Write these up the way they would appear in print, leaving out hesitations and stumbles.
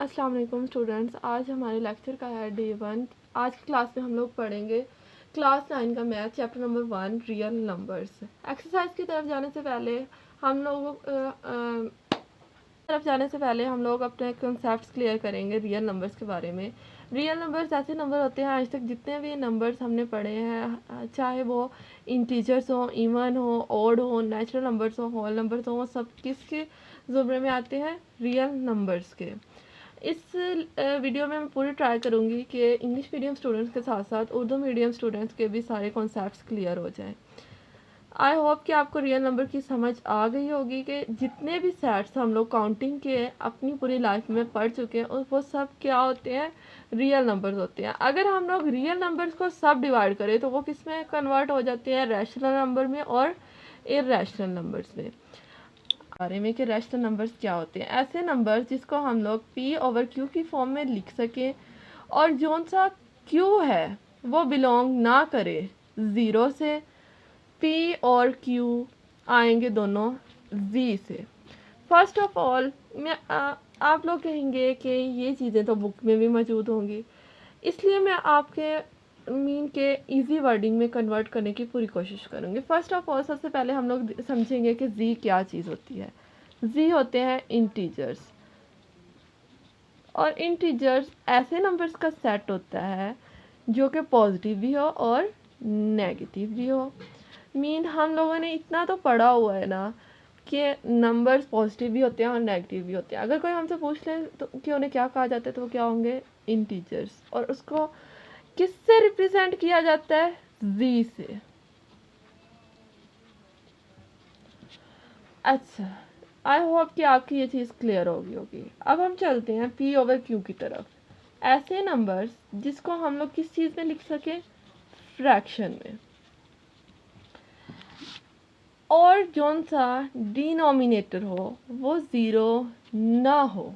अस्सलाम वालेकुम स्टूडेंट्स। आज हमारे लेक्चर का है डे 1। आज की क्लास में हम लोग पढ़ेंगे क्लास 9 का math chapter number 1 real numbers. Exercise की तरफ जाने से पहले हम लोग अपने कॉन्सेप्ट्स क्लियर करेंगे रियल नंबर्स के बारे में। रियल नंबर्स ऐसे नंबर होते हैं, आज तक जितने भी नंबर्स हमने पढ़े हैं, चाहे वो इंटीजर्स हो, इवन हो, ऑड हो, नेचुरल नंबर्स हो, होल नंबर्स हो, वो सब किसके ज़ुमरे में आते हैं? रियल नंबर्स के। इस वीडियो में मैं पूरी ट्राई करूँगी कि इंग्लिश मीडियम स्टूडेंट्स के साथ साथ उर्दू मीडियम स्टूडेंट्स के भी सारे कॉन्सेप्ट्स क्लियर हो जाएं। आई होप कि आपको रियल नंबर की समझ आ गई होगी कि जितने भी सेट्स हम लोग काउंटिंग के अपनी पूरी लाइफ में पढ़ चुके हैं और वो सब क्या होते हैं? रियल नंबर्स होते हैं। अगर हम लोग रियल नंबर्स को सब डिवाइड करें तो वो किस में कन्वर्ट हो जाते हैं? रैशनल नंबर में और इर्रेशनल नंबर्स में। बारे में कि रैशनल नंबर्स क्या होते हैं? ऐसे नंबर्स जिसको हम लोग p ओवर q की फॉर्म में लिख सकें और जोन सा q है वो बिलोंग ना करे ज़ीरो से। p और q आएंगे दोनों z से। फर्स्ट ऑफ ऑल आप लोग कहेंगे कि ये चीज़ें तो बुक में भी मौजूद होंगी, इसलिए मैं आपके मीन के इजी वर्डिंग में कन्वर्ट करने की पूरी कोशिश करूँगी। फर्स्ट ऑफ ऑल सबसे पहले हम लोग समझेंगे कि जी क्या चीज़ होती है। जी होते हैं इंटीजर्स, और इंटीजर्स ऐसे नंबर्स का सेट होता है जो कि पॉजिटिव भी हो और नेगेटिव भी हो। मीन हम लोगों ने इतना तो पढ़ा हुआ है ना कि नंबर्स पॉजिटिव भी होते हैं और नेगेटिव भी होते हैं। अगर कोई हमसे पूछ ले तो कि उन्हें क्या कहा जाता है तो वो क्या होंगे? इंटीजर्स। और उसको किससे रिप्रेजेंट किया जाता है? जी से। अच्छा, आई होप कि आपकी ये चीज़ क्लियर होगी होगी। अब हम चलते हैं p ओवर q की तरफ। ऐसे नंबर्स जिसको हम लोग किस चीज़ में लिख सकें? फ्रैक्शन में। और जोन सा डिनोमिनेटर हो वो ज़ीरो ना हो।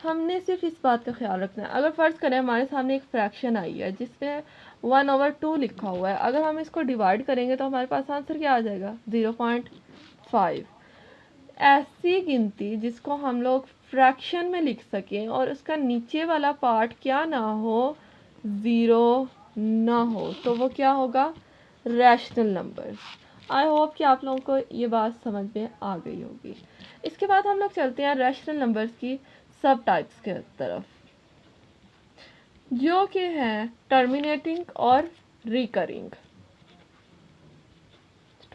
हमने सिर्फ इस बात का ख्याल रखना है। अगर फ़र्ज़ करें हमारे सामने एक फ्रैक्शन आई है जिसमें 1/2 लिखा हुआ है, अगर हम इसको डिवाइड करेंगे तो हमारे पास आंसर क्या आ जाएगा? 0.5। ऐसी गिनती जिसको हम लोग फ्रैक्शन में लिख सकें और उसका नीचे वाला पार्ट क्या ना हो? ज़ीरो ना हो, तो वो क्या होगा? Rational number. आई होप कि आप लोगों को ये बात समझ में आ गई होगी। इसके बाद हम लोग चलते हैं रैशनल नंबर्स की सब टाइप्स के तरफ, जो कि हैं टर्मिनेटिंग और रिकरिंग।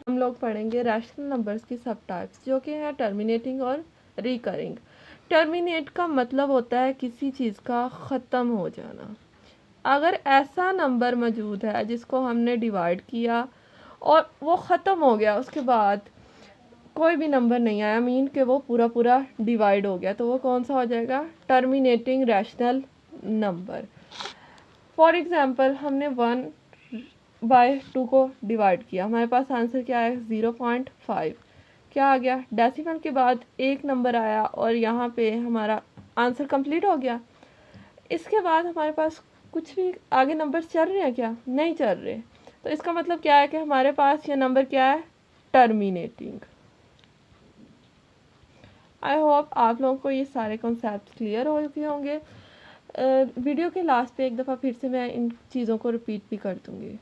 हम लोग पढ़ेंगे रैशनल नंबर्स की सब टाइप्स, जो कि हैं टर्मिनेटिंग और रिकरिंग। टर्मिनेट का मतलब होता है किसी चीज़ का ख़त्म हो जाना। अगर ऐसा नंबर मौजूद है जिसको हमने डिवाइड किया और वो ख़त्म हो गया, उसके बाद कोई भी नंबर नहीं आया, मीन कि वो पूरा पूरा डिवाइड हो गया, तो वो कौन सा हो जाएगा? Terminating rational number. For example हमने 1/2 को डिवाइड किया, हमारे पास आंसर क्या है? 0.5। क्या आ गया? डेसिमल के बाद एक नंबर आया और यहाँ पे हमारा आंसर कंप्लीट हो गया। इसके बाद हमारे पास कुछ भी आगे नंबर चल रहे हैं क्या? नहीं चल रहे। तो इसका मतलब क्या है कि हमारे पास ये नंबर क्या है? टर्मिनेटिंग। आई होप आप लोगों को ये सारे कॉन्सेप्ट क्लियर हो गए होंगे। वीडियो के लास्ट पे एक दफ़ा फिर से मैं इन चीज़ों को रिपीट भी कर दूँगी।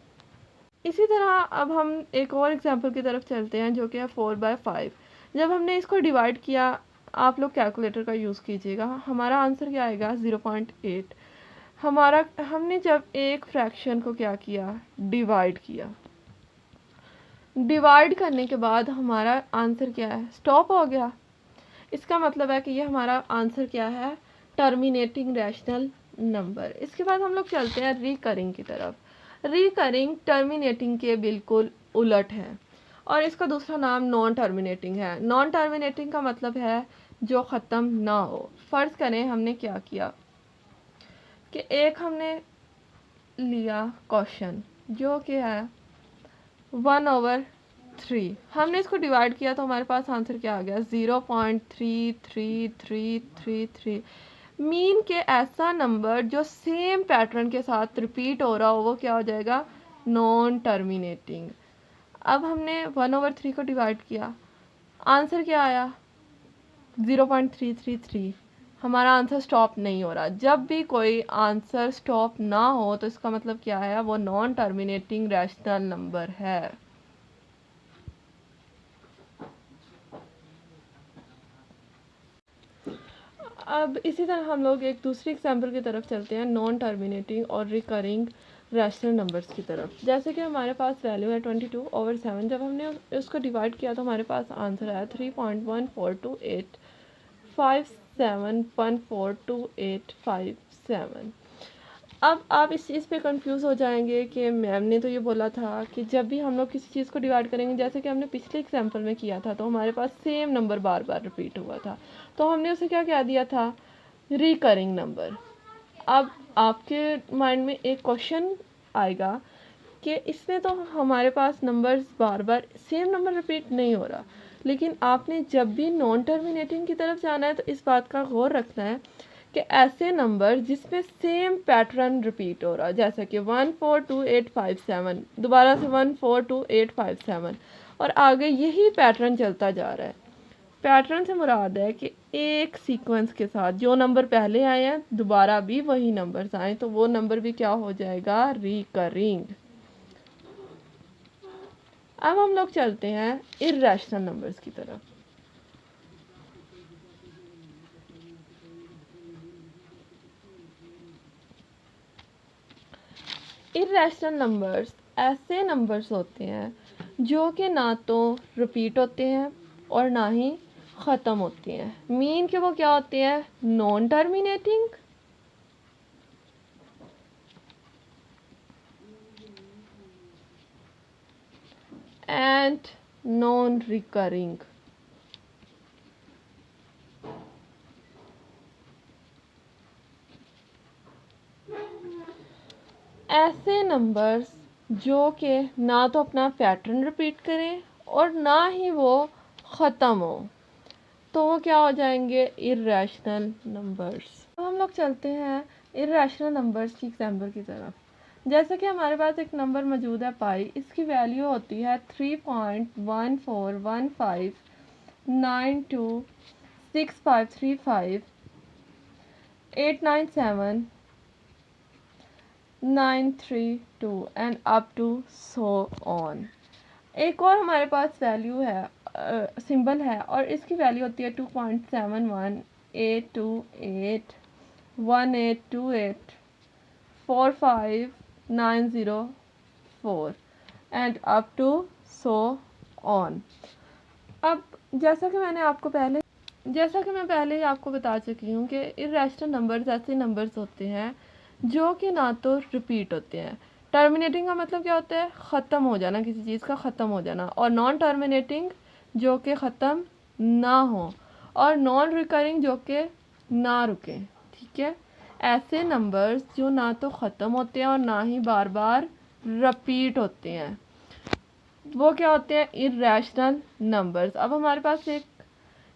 इसी तरह अब हम एक और एग्जांपल की तरफ चलते हैं, जो कि है 4/5। जब हमने इसको डिवाइड किया, आप लोग कैलकुलेटर का यूज़ कीजिएगा, हमारा आंसर क्या आएगा? 0.8। हमने जब एक फ्रैक्शन को क्या किया? डिवाइड किया। डिवाइड करने के बाद हमारा आंसर क्या है? स्टॉप हो गया। इसका मतलब है कि ये हमारा आंसर क्या है? Terminating rational number. इसके बाद हम लोग चलते हैं रिकरिंग की तरफ। रिकरिंग टर्मिनेटिंग के बिल्कुल उलट है और इसका दूसरा नाम नॉन टर्मिनेटिंग है। नॉन टर्मिनेटिंग का मतलब है जो ख़त्म ना हो। फ़र्ज़ करें हमने क्या किया कि एक हमने लिया क्वेश्चन जो कि है 1/3। हमने इसको डिवाइड किया तो हमारे पास आंसर क्या आ गया? 0.333333। मीन के ऐसा नंबर जो सेम पैटर्न के साथ रिपीट हो रहा हो वो क्या हो जाएगा? Non terminating. अब हमने 1/3 को डिवाइड किया, आंसर क्या आया? 0.333। हमारा आंसर स्टॉप नहीं हो रहा। जब भी कोई आंसर स्टॉप ना हो तो इसका मतलब क्या है, वो नॉन टर्मिनेटिंग रैशनल नंबर है। अब इसी तरह हम लोग एक दूसरी एग्जाम्पल की तरफ चलते हैं, नॉन टर्मिनेटिंग और रिकरिंग रैशनल नंबर्स की तरफ। जैसे कि हमारे पास वैल्यू है 22/7। जब हमने उसको डिवाइड किया तो हमारे पास आंसर आया 3.142857.14285 अब आप इस चीज़ पे कंफ्यूज हो जाएंगे कि मैम ने तो ये बोला था कि जब भी हम लोग किसी चीज़ को डिवाइड करेंगे, जैसे कि हमने पिछले एग्जाम्पल में किया था, तो हमारे पास सेम नंबर बार बार रिपीट हुआ था, तो हमने उसे क्या कह दिया था, रिकरिंग नंबर। अब आपके माइंड में एक क्वेश्चन आएगा कि इसमें तो हमारे पास नंबर्स बार बार सेम नंबर रिपीट नहीं हो रहा, लेकिन आपने जब भी नॉन टर्मिनेटिंग की तरफ जाना है तो इस बात का गौर रखना है कि ऐसे नंबर जिसमें सेम पैटर्न रिपीट हो रहा है, जैसे कि 142857 दोबारा से 142857 और आगे यही पैटर्न चलता जा रहा है। पैटर्न से मुराद है कि एक सीक्वेंस के साथ जो नंबर पहले आए हैं दोबारा भी वही नंबर्स आए, तो वो नंबर भी क्या हो जाएगा, रिकरिंग। अब हम लोग चलते हैं इर्रेशनल नंबर्स की तरफ। इर्रेशनल नंबर्स ऐसे नंबर्स होते हैं जो कि ना तो रिपीट होते हैं और ना ही ख़त्म होते हैं। मीन कि वो क्या होते हैं, non terminating and non recurring. ऐसे नंबर्स जो कि ना तो अपना पैटर्न रिपीट करें और ना ही वो ख़त्म हो, तो वो क्या हो जाएंगे, इर्रेशनल नंबर्स। अब हम लोग चलते हैं इर्रेशनल नंबर्स की एग्जाम्पल की तरफ। जैसे कि हमारे पास एक नंबर मौजूद है पाई, इसकी वैल्यू होती है 3.14159265897932 and up to so on. एक और हमारे पास वैल्यू है, सिंबल है, और इसकी वैल्यू होती है 2.718288184590 and up to so on. अब जैसा कि मैं पहले ही आपको बता चुकी हूँ कि इर्रेशनल नंबर्स ऐसे नंबर्स होते हैं जो कि ना तो रिपीट होते हैं। टर्मिनेटिंग का मतलब क्या होता है, ख़त्म हो जाना, किसी चीज़ का ख़त्म हो जाना, और नॉन टर्मिनेटिंग जो कि ख़त्म ना हो, और नॉन रिकरिंग जो कि ना रुके। ठीक है, ऐसे नंबर्स जो ना तो ख़त्म होते हैं और ना ही बार बार रिपीट होते हैं, वो क्या होते हैं, इर्रेशनल नंबर्स। अब हमारे पास एक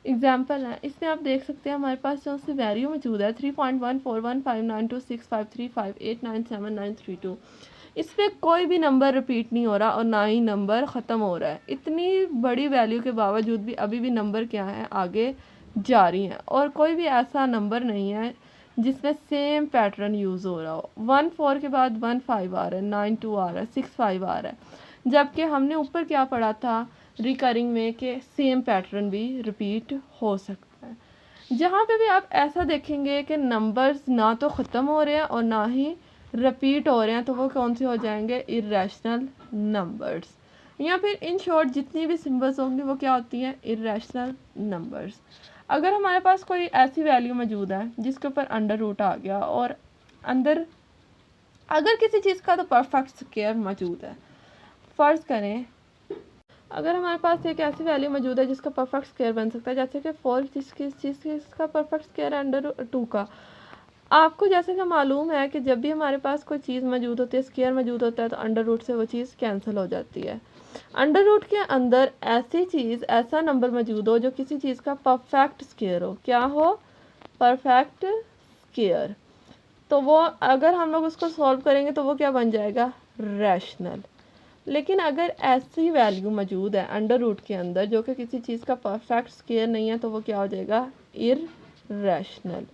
एग्जाम्पल है, इसमें आप देख सकते हैं हमारे पास जो सी वैल्यू मौजूद है 3.1415926535897932। इस पर कोई भी नंबर रिपीट नहीं हो रहा और ना ही नंबर ख़त्म हो रहा है। इतनी बड़ी वैल्यू के बावजूद भी अभी भी नंबर क्या है, आगे जारी हैं, और कोई भी ऐसा नंबर नहीं है जिसमें सेम पैटर्न यूज़ हो रहा हो। 14 के बाद 15 आ रहा है, 92 आ रहा है, 65 आ रहा है, जबकि हमने ऊपर क्या पढ़ा था रिकरिंग में कि सेम पैटर्न भी रिपीट हो सकता है। जहाँ पे भी आप ऐसा देखेंगे कि नंबर्स ना तो ख़त्म हो रहे हैं और ना ही रिपीट हो रहे हैं, तो वो कौन से हो जाएंगे, इर्रेशनल नंबर्स। या फिर इन शॉर्ट जितनी भी सिंबल्स होंगी वो क्या होती हैं, इर्रेशनल नंबर्स। अगर हमारे पास कोई ऐसी वैल्यू मौजूद है जिसके ऊपर अंडर रूट आ गया, और अंदर अगर किसी चीज़ का तो परफेक्ट स्क्वायर मौजूद है, फ़र्ज़ करें अगर हमारे पास एक ऐसी वैल्यू मौजूद है जिसका परफेक्ट स्क्वायर बन सकता है, जैसे कि 4 जिसका परफेक्ट स्क्वायर है अंडर 2 का। आपको जैसे कि मालूम है कि जब भी हमारे पास कोई चीज़ मौजूद होती है, स्क्वायर मौजूद होता है, तो अंडर रूट से वो चीज़ कैंसिल हो जाती है। अंडर रूट के अंदर ऐसी चीज़, ऐसा नंबर मौजूद हो जो किसी चीज़ का परफेक्ट स्क्वायर हो, क्या हो, परफेक्ट स्क्वायर, तो वो अगर हम लोग उसको सॉल्व करेंगे तो वो क्या बन जाएगा, रैशनल। लेकिन अगर ऐसी वैल्यू मौजूद है अंडर रूट के अंदर जो कि किसी चीज़ का परफेक्ट स्क्वायर नहीं है, तो वो क्या हो जाएगा, इर रैशनल।